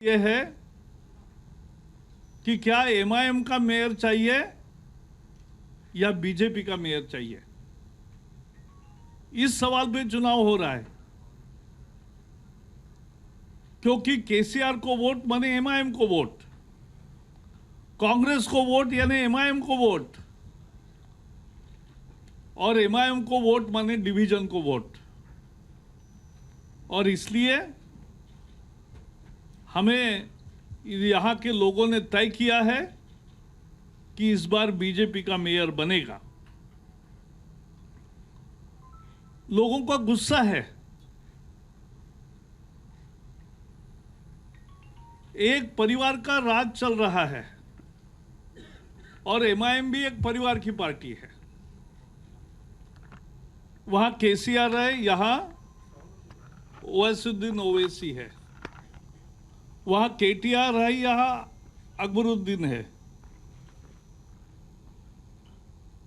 ये है कि क्या एमआईएम का मेयर चाहिए या बीजेपी का मेयर चाहिए। इस सवाल पे चुनाव हो रहा है, क्योंकि केसीआर को वोट माने एमआईएम को वोट, कांग्रेस को वोट यानी एमआईएम को वोट, और एमआईएम को वोट माने डिवीजन को वोट। और इसलिए हमें यहाँ के लोगों ने तय किया है कि इस बार बीजेपी का मेयर बनेगा। लोगों का गुस्सा है। एक परिवार का राज चल रहा है और एमआईएम भी एक परिवार की पार्टी है। वहां केसीआर है, यहां ओवैसीउद्दीन ओवैसी है, वहां केटीआर है, यहां अकबरुद्दीन है।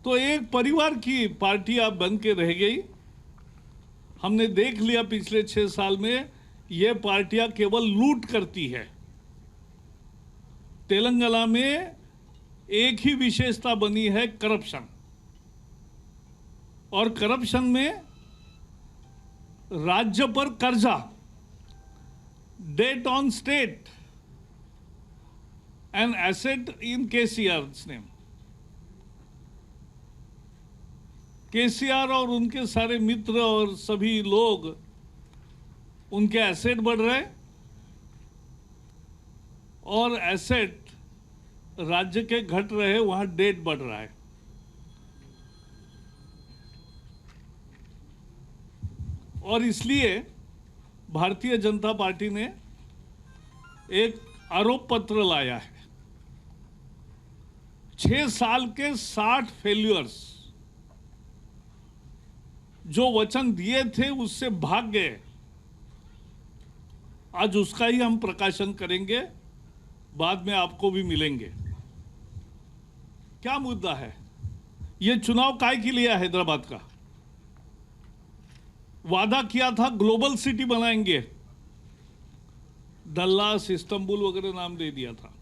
तो एक परिवार की पार्टी आप बन के रह गई। हमने देख लिया पिछले 6 साल में ये पार्टियां केवल लूट करती है। तेलंगाना में एक ही विशेषता बनी है, करप्शन। और करप्शन में राज्य पर कर्जा, debt on state and asset in KCR's name. KCR और उनके सारे मित्र और सभी लोग, उनके एसेट बढ़ रहे और एसेट राज्य के घट रहे, वहां डेट बढ़ रहा है। और इसलिए भारतीय जनता पार्टी ने एक आरोप पत्र लाया है। 6 साल के 60 फेल्यूर्स, जो वचन दिए थे उससे भाग गए। आज उसका ही हम प्रकाशन करेंगे, बाद में आपको भी मिलेंगे। क्या मुद्दा है? ये चुनाव काय के लिए हैदराबाद का वादा किया था, ग्लोबल सिटी बनाएंगे। डल्लास, इस्तांबुल वगैरह नाम दे दिया था।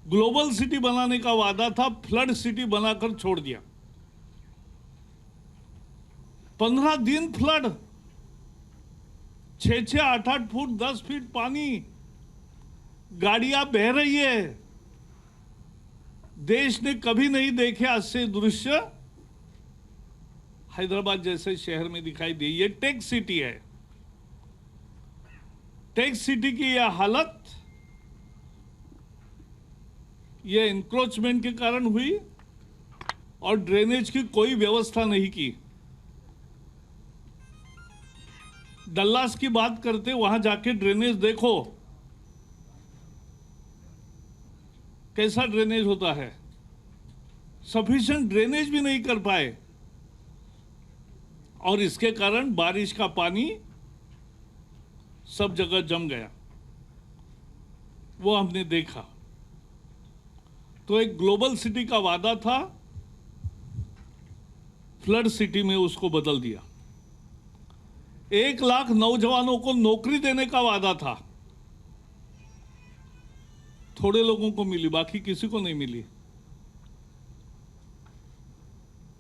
ग्लोबल सिटी बनाने का वादा था, फ्लड सिटी बनाकर छोड़ दिया। 15 दिन फ्लड, 6-6, 8-8 फुट, 10 फीट पानी, गाड़ियां बह रही है। देश ने कभी नहीं देखे ऐसे दृश्य हैदराबाद जैसे शहर में दिखाई दी। ये टेक सिटी है। टेक सिटी की यह हालत ये इंक्रोचमेंट के कारण हुई और ड्रेनेज की कोई व्यवस्था नहीं की। डल्लास की बात करते, वहां जाके ड्रेनेज देखो कैसा ड्रेनेज होता है। सफिशिएंट ड्रेनेज भी नहीं कर पाए और इसके कारण बारिश का पानी सब जगह जम गया। वो हमने देखा। तो एक ग्लोबल सिटी का वादा था, फ्लड सिटी में उसको बदल दिया। 1 लाख नौजवानों को नौकरी देने का वादा था, थोड़े लोगों को मिली, बाकी किसी को नहीं मिली।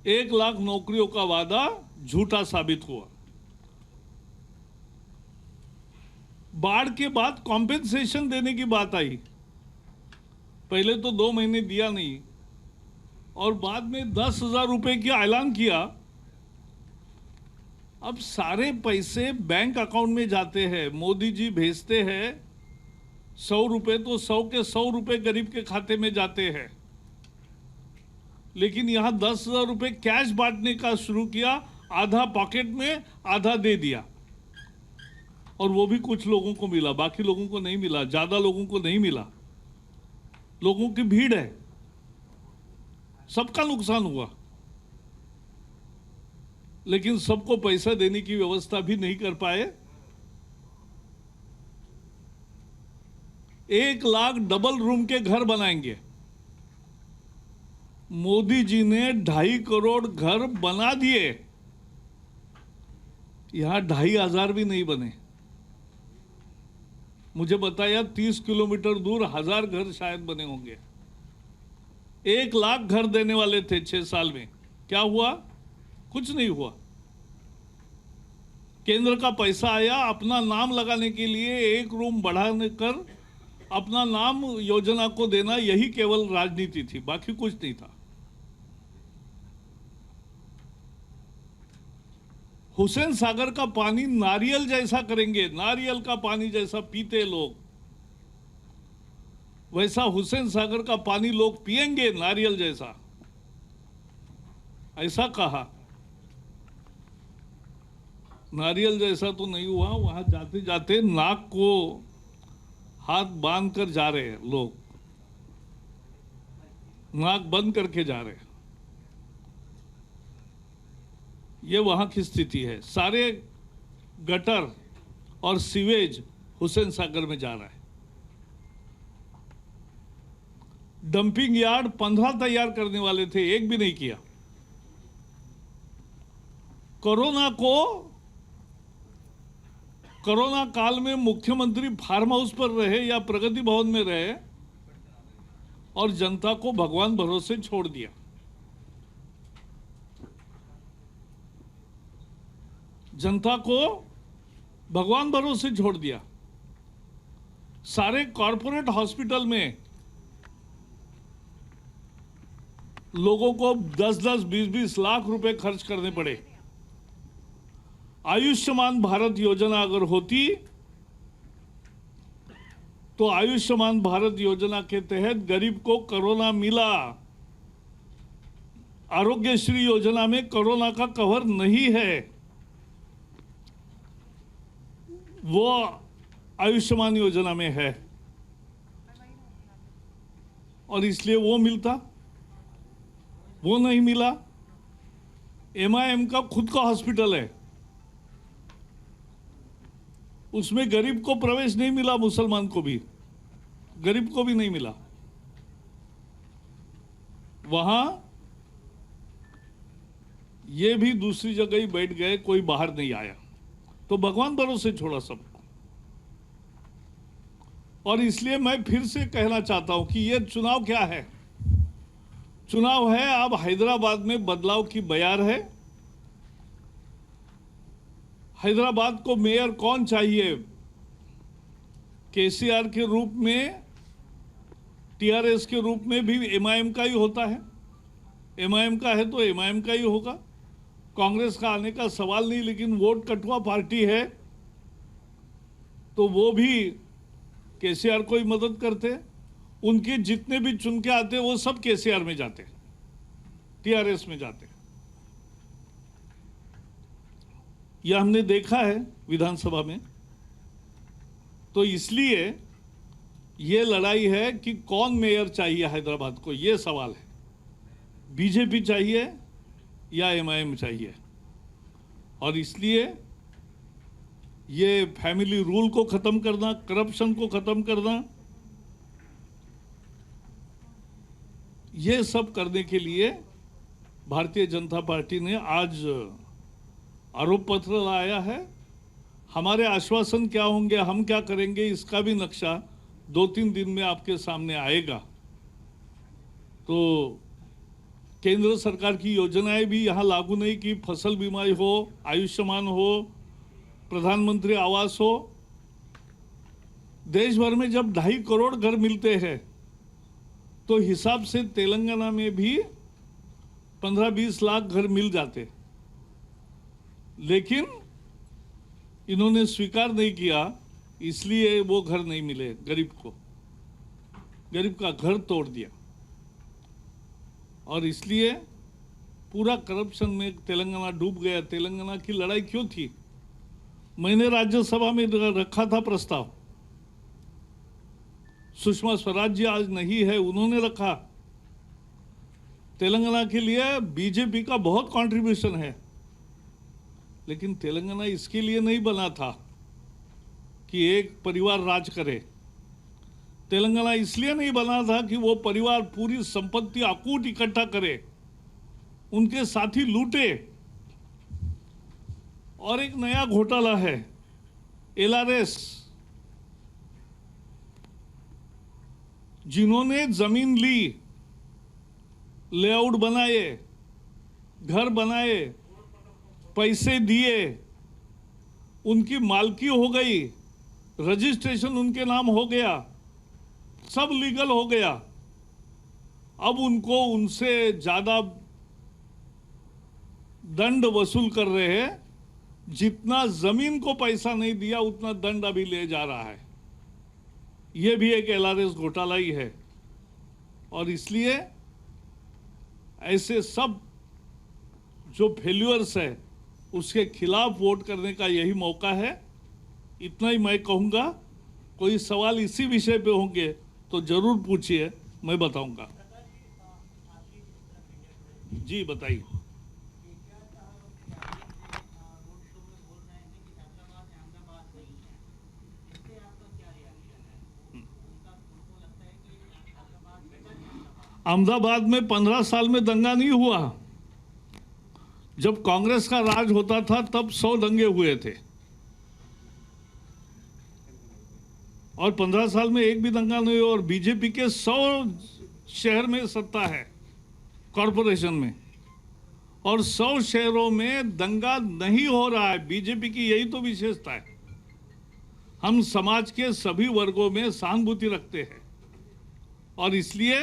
1 लाख नौकरियों का वादा झूठा साबित हुआ। बाढ़ के बाद कॉम्पेंसेशन देने की बात आई। पहले तो 2 महीने दिया नहीं और बाद में 10,000 रुपए की ऐलान किया। अब सारे पैसे बैंक अकाउंट में जाते हैं, मोदी जी भेजते हैं 100 रुपए, तो 100 के 100 रुपए गरीब के खाते में जाते हैं। लेकिन यहां 10,000 रुपए कैश बांटने का शुरू किया, आधा पॉकेट में, आधा दे दिया। और वो भी कुछ लोगों को मिला, बाकी लोगों को नहीं मिला, ज्यादा लोगों को नहीं मिला। लोगों की भीड़ है, सबका नुकसान हुआ, लेकिन सबको पैसा देने की व्यवस्था भी नहीं कर पाए। 1 लाख डबल रूम के घर बनाएंगे। मोदी जी ने 2.5 करोड़ घर बना दिए, यहां 2,500 भी नहीं बने। मुझे बताया 30 किलोमीटर दूर 1000 घर शायद बने होंगे। 1 लाख घर देने वाले थे 6 साल में। क्या हुआ? कुछ नहीं हुआ। केंद्र का पैसा आया, अपना नाम लगाने के लिए एक रूम बढ़ाने कर अपना नाम योजना को देना, यही केवल राजनीति थी, बाकी कुछ नहीं था। हुसैन सागर का पानी नारियल जैसा करेंगे, नारियल का पानी जैसा पीते लोग, वैसा हुसैन सागर का पानी लोग पिएंगे नारियल जैसा, ऐसा कहा। नारियल जैसा तो नहीं हुआ। वहां जाते जाते नाक को हाथ बांध कर जा रहे हैं लोग, नाक बंद करके जा रहे हैं। ये वहां की स्थिति है। सारे गटर और सीवेज हुसैन सागर में जा रहा है। डंपिंग यार्ड 15 तैयार करने वाले थे, एक भी नहीं किया। कोरोना काल में मुख्यमंत्री फार्म हाउस पर रहे या प्रगति भवन में रहे और जनता को भगवान भरोसे छोड़ दिया। जनता को भगवान भरोसे छोड़ दिया। सारे कॉरपोरेट हॉस्पिटल में लोगों को 10-10, 20-20 लाख रुपए खर्च करने पड़े। आयुष्मान भारत योजना अगर होती तो आयुष्मान भारत योजना के तहत गरीब को कोरोना मिला। आरोग्यश्री योजना में कोरोना का कवर नहीं है, वो आयुष्मान योजना में है, और इसलिए वो मिलता, वो नहीं मिला। MIM का खुद का हॉस्पिटल है, उसमें गरीब को प्रवेश नहीं मिला, मुसलमान को भी, गरीब को भी नहीं मिला। वहां ये भी दूसरी जगह ही बैठ गए, कोई बाहर नहीं आया, तो भगवान भरोसे छोड़ा सबको। और इसलिए मैं फिर से कहना चाहता हूं कि ये चुनाव क्या है? चुनाव है, अब हैदराबाद में बदलाव की बयार है। हैदराबाद को मेयर कौन चाहिए? KCR के रूप में, TRS के रूप में भी MIM का ही होता है। MIM का है तो MIM का ही होगा, कांग्रेस का आने का सवाल नहीं। लेकिन वोट कटुआ पार्टी है तो वो भी KCR को ही मदद करते। उनके जितने भी चुन के आते वो सब KCR में जाते, TRS में जाते। यह हमने देखा है विधानसभा में। तो इसलिए ये लड़ाई है कि कौन मेयर चाहिए हैदराबाद को, ये सवाल है। बीजेपी चाहिए या MIM चाहिए? और इसलिए ये फैमिली रूल को खत्म करना, करप्शन को खत्म करना, ये सब करने के लिए भारतीय जनता पार्टी ने आज आरोप पत्र लाया है। हमारे आश्वासन क्या होंगे, हम क्या करेंगे, इसका भी नक्शा 2-3 दिन में आपके सामने आएगा। तो केंद्र सरकार की योजनाएं भी यहाँ लागू नहीं की, फसल बीमा हो, आयुष्मान हो, प्रधानमंत्री आवास हो। देश भर में जब 2.5 करोड़ घर मिलते हैं तो हिसाब से तेलंगाना में भी 15-20 लाख घर मिल जाते, लेकिन इन्होंने स्वीकार नहीं किया, इसलिए वो घर नहीं मिले गरीब को। गरीब का घर तोड़ दिया और इसलिए पूरा करप्शन में तेलंगाना डूब गया। तेलंगाना की लड़ाई क्यों थी? मैंने राज्यसभा में रखा था प्रस्ताव, सुषमा स्वराज जी आज नहीं है, उन्होंने रखा। तेलंगाना के लिए बीजेपी का बहुत कंट्रीब्यूशन है, लेकिन तेलंगाना इसके लिए नहीं बना था कि एक परिवार राज करे। तेलंगाना इसलिए नहीं बना था कि वो परिवार पूरी संपत्ति अकूट इकट्ठा करे, उनके साथी लूटे। और एक नया घोटाला है, LRS, जिन्होंने जमीन ली, लेआउट बनाए, घर बनाए, पैसे दिए, उनकी मालकी हो गई, रजिस्ट्रेशन उनके नाम हो गया, सब लीगल हो गया। अब उनको उनसे ज्यादा दंड वसूल कर रहे हैं। जितना जमीन को पैसा नहीं दिया उतना दंड अभी ले जा रहा है। यह भी एक LRS घोटाला ही है। और इसलिए ऐसे सब जो फेल्यूअर्स है उसके खिलाफ वोट करने का यही मौका है। इतना ही मैं कहूँगा। कोई सवाल इसी विषय पे होंगे तो जरूर पूछिए, मैं बताऊंगा। जी बताइए। अहमदाबाद में 15 साल में दंगा नहीं हुआ। जब कांग्रेस का राज होता था तब 100 दंगे हुए थे और 15 साल में एक भी दंगा नहीं हुआ। और बीजेपी के 100 शहर में सत्ता है कॉरपोरेशन में, और 100 शहरों में दंगा नहीं हो रहा है। बीजेपी की यही तो विशेषता है। हम समाज के सभी वर्गों में सहानुभूति रखते हैं और इसलिए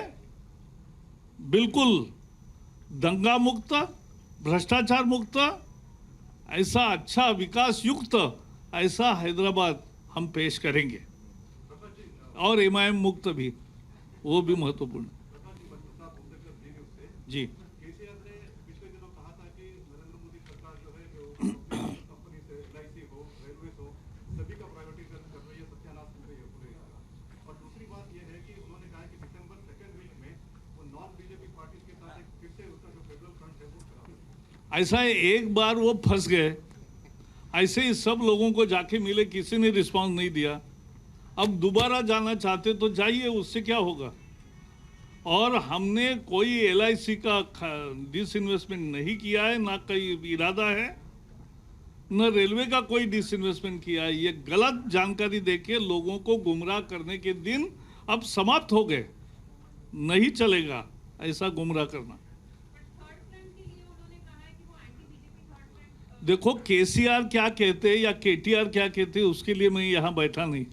बिल्कुल दंगा मुक्त, भ्रष्टाचार मुक्त, ऐसा अच्छा विकास युक्त ऐसा हैदराबाद हम पेश करेंगे। और MIM मुक्त भी, वो भी महत्वपूर्ण। जी ऐसा है, एक बार वो फंस गए। ऐसे ही सब लोगों को जाके मिले, किसी ने रिस्पांस नहीं दिया। अब दोबारा जाना चाहते तो जाइए, उससे क्या होगा। और हमने कोई LIC का डिसइन्वेस्टमेंट नहीं किया है, ना कोई इरादा है, न रेलवे का कोई डिसइन्वेस्टमेंट किया है। ये गलत जानकारी देके लोगों को गुमराह करने के दिन अब समाप्त हो गए। नहीं चलेगा ऐसा गुमराह करना। देखो KCR क्या कहते या KTR क्या कहते उसके लिए मैं यहाँ बैठा नहीं।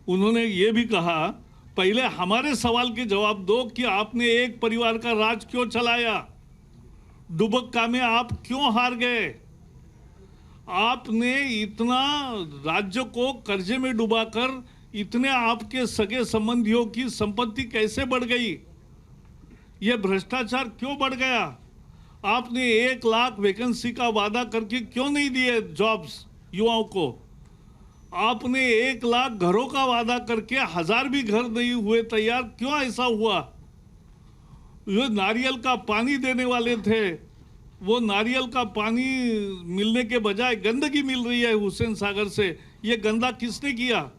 उन्होंने ये भी कहा, पहले हमारे सवाल के जवाब दो कि आपने एक परिवार का राज क्यों चलाया, दुबक्का में आप क्यों हार गए, आपने इतना राज्य को कर्जे में डुबाकर इतने आपके सगे संबंधियों की संपत्ति कैसे बढ़ गई, ये भ्रष्टाचार क्यों बढ़ गया, आपने 1 लाख वैकेंसी का वादा करके क्यों नहीं दिए जॉब्स युवाओं को, आपने 1 लाख घरों का वादा करके 1000 भी घर नहीं हुए तैयार, क्यों ऐसा हुआ। जो नारियल का पानी देने वाले थे, वो नारियल का पानी मिलने के बजाय गंदगी मिल रही है हुसैन सागर से। ये गंदा किसने किया।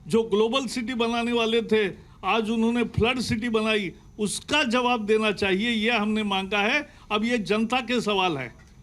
जो ग्लोबल सिटी बनाने वाले थे, आज उन्होंने फ्लड सिटी बनाई, उसका जवाब देना चाहिए। ये हमने मांगा है। अब ये जनता के सवाल है।